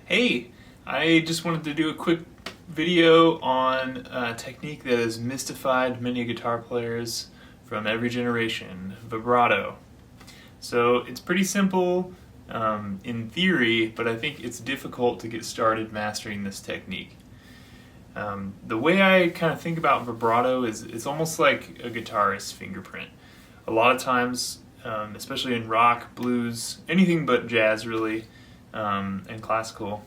Hey, I just wanted to do a quick video on a technique that has mystified many guitar players from every generation, vibrato. So it's pretty simple in theory, but I think it's difficult to get started mastering this technique. The way I kind of think about vibrato is it's almost like a guitarist's fingerprint. A lot of times, especially in rock, blues, anything but jazz really, and classical,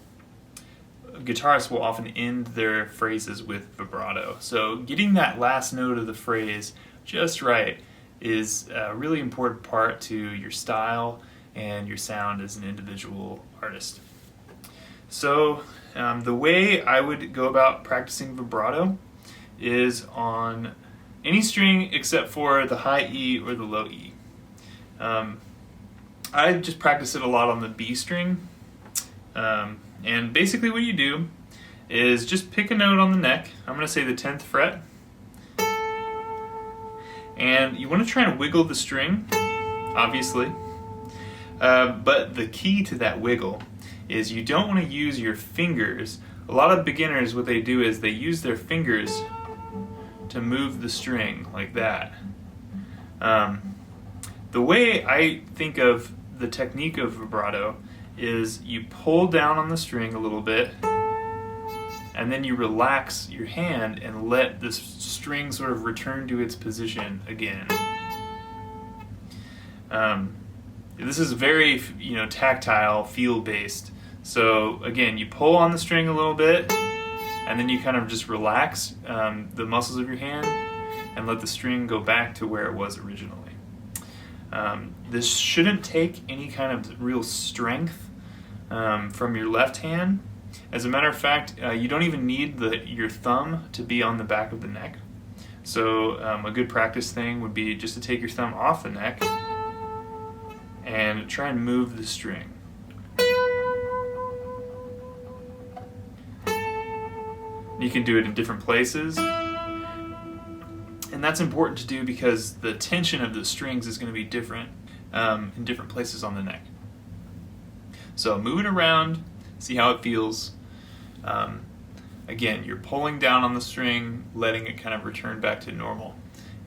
guitarists will often end their phrases with vibrato. So getting that last note of the phrase just right is a really important part to your style and your sound as an individual artist. So the way I would go about practicing vibrato is on any string except for the high E or the low E. I just practice it a lot on the B string. And basically what you do is just pick a note on the neck. I'm going to say the 10th fret. And you want to try and wiggle the string, obviously. But the key to that wiggle is you don't want to use your fingers. A lot of beginners, what they do is they use their fingers to move the string like that. The way I think of the technique of vibrato is you pull down on the string a little bit and then you relax your hand and let the string sort of return to its position again. This is very, tactile, feel-based. So again, you pull on the string a little bit and then you kind of just relax the muscles of your hand and let the string go back to where it was originally. This shouldn't take any kind of real strength from your left hand. As a matter of fact, you don't even need your thumb to be on the back of the neck. So a good practice thing would be just to take your thumb off the neck and try and move the string. You can do it in different places. And that's important to do because the tension of the strings is going to be different in different places on the neck. So move it around, see how it feels. Again, you're pulling down on the string, letting it kind of return back to normal.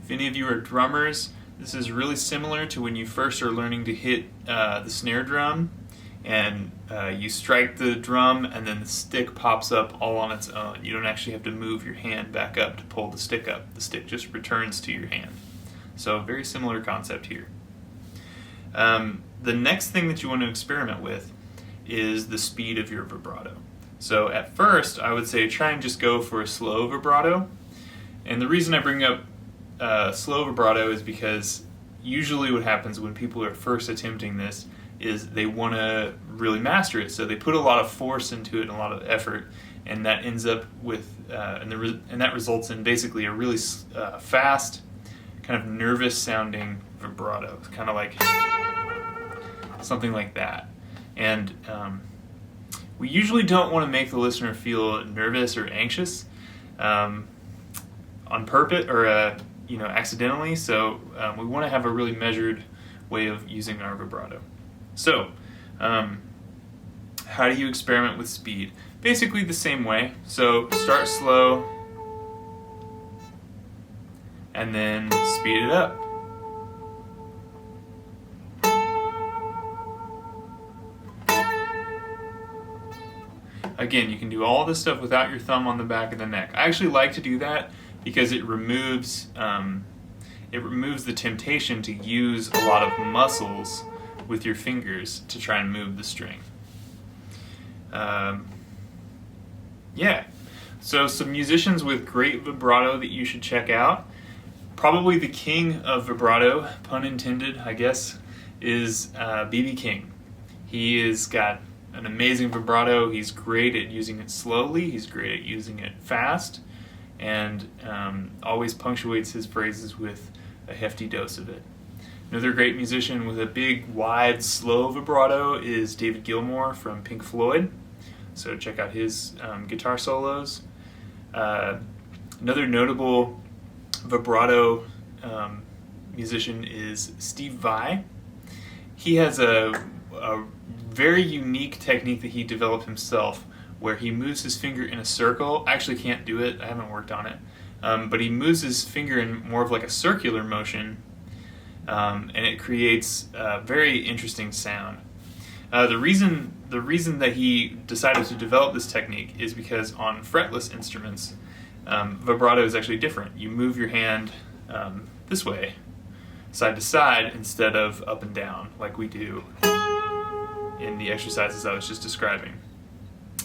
If any of you are drummers, this is really similar to when you first are learning to hit the snare drum and you strike the drum and then the stick pops up all on its own. You don't actually have to move your hand back up to pull the stick up. The stick just returns to your hand. So very similar concept here. The next thing that you want to experiment with is the speed of your vibrato. So at first I would say try and just go for a slow vibrato. And the reason I bring up slow vibrato is because usually what happens when people are first attempting this is they want to really master it, so they put a lot of force into it and a lot of effort, and that ends up with and that results in basically a really fast, kind of nervous sounding vibrato. It's kind of like something like that. And we usually don't want to make the listener feel nervous or anxious on purpose or accidentally. So we want to have a really measured way of using our vibrato. So, how do you experiment with speed? Basically the same way. So start slow and then speed it up. Again, you can do all this stuff without your thumb on the back of the neck. I actually like to do that because it removes the temptation to use a lot of muscles with your fingers to try and move the string. So some musicians with great vibrato that you should check out. Probably the king of vibrato, pun intended, I guess, is B.B. King. He has got an amazing vibrato. He's great at using it slowly. He's great at using it fast, and always punctuates his phrases with a hefty dose of it. Another great musician with a big, wide, slow vibrato is David Gilmour from Pink Floyd. So check out his guitar solos. Another notable vibrato musician is Steve Vai. He has a very unique technique that he developed himself, where he moves his finger in a circle. I actually can't do it, I haven't worked on it, but he moves his finger in more of like a circular motion, and it creates a very interesting sound. The reason that he decided to develop this technique is because on fretless instruments, vibrato is actually different. You move your hand this way, side to side, instead of up and down like we do in the exercises I was just describing.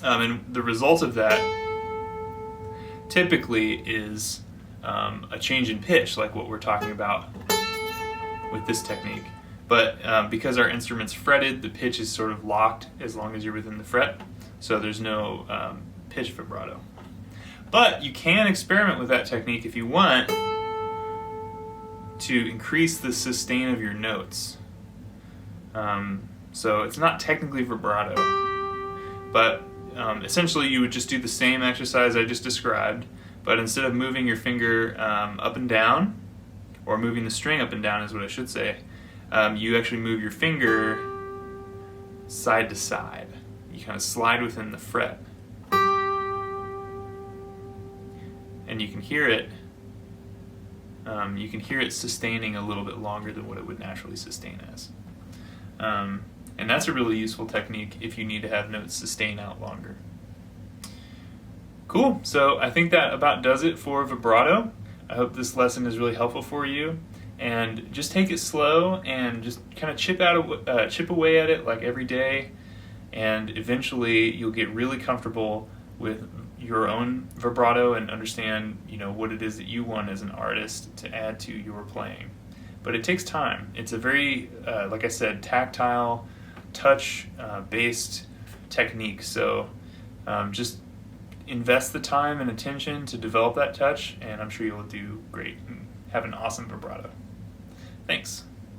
And the result of that typically is a change in pitch, like what we're talking about with this technique. But because our instrument's fretted, the pitch is sort of locked as long as you're within the fret, so there's no pitch vibrato. But you can experiment with that technique if you want to increase the sustain of your notes. So it's not technically vibrato, but essentially you would just do the same exercise I just described, but instead of moving your finger up and down, or moving the string up and down is what I should say, you actually move your finger side to side. You kind of slide within the fret. And you can hear it. You can hear it sustaining a little bit longer than what it would naturally sustain as. And that's a really useful technique if you need to have notes sustain out longer. Cool, so I think that about does it for vibrato. I hope this lesson is really helpful for you. And just take it slow and just kind of chip away at it like every day. And eventually you'll get really comfortable with your own vibrato and understand, what it is that you want as an artist to add to your playing. But it takes time. It's a very, like I said, tactile, touch-based technique. So just invest the time and attention to develop that touch, and I'm sure you'll do great and have an awesome vibrato. Thanks.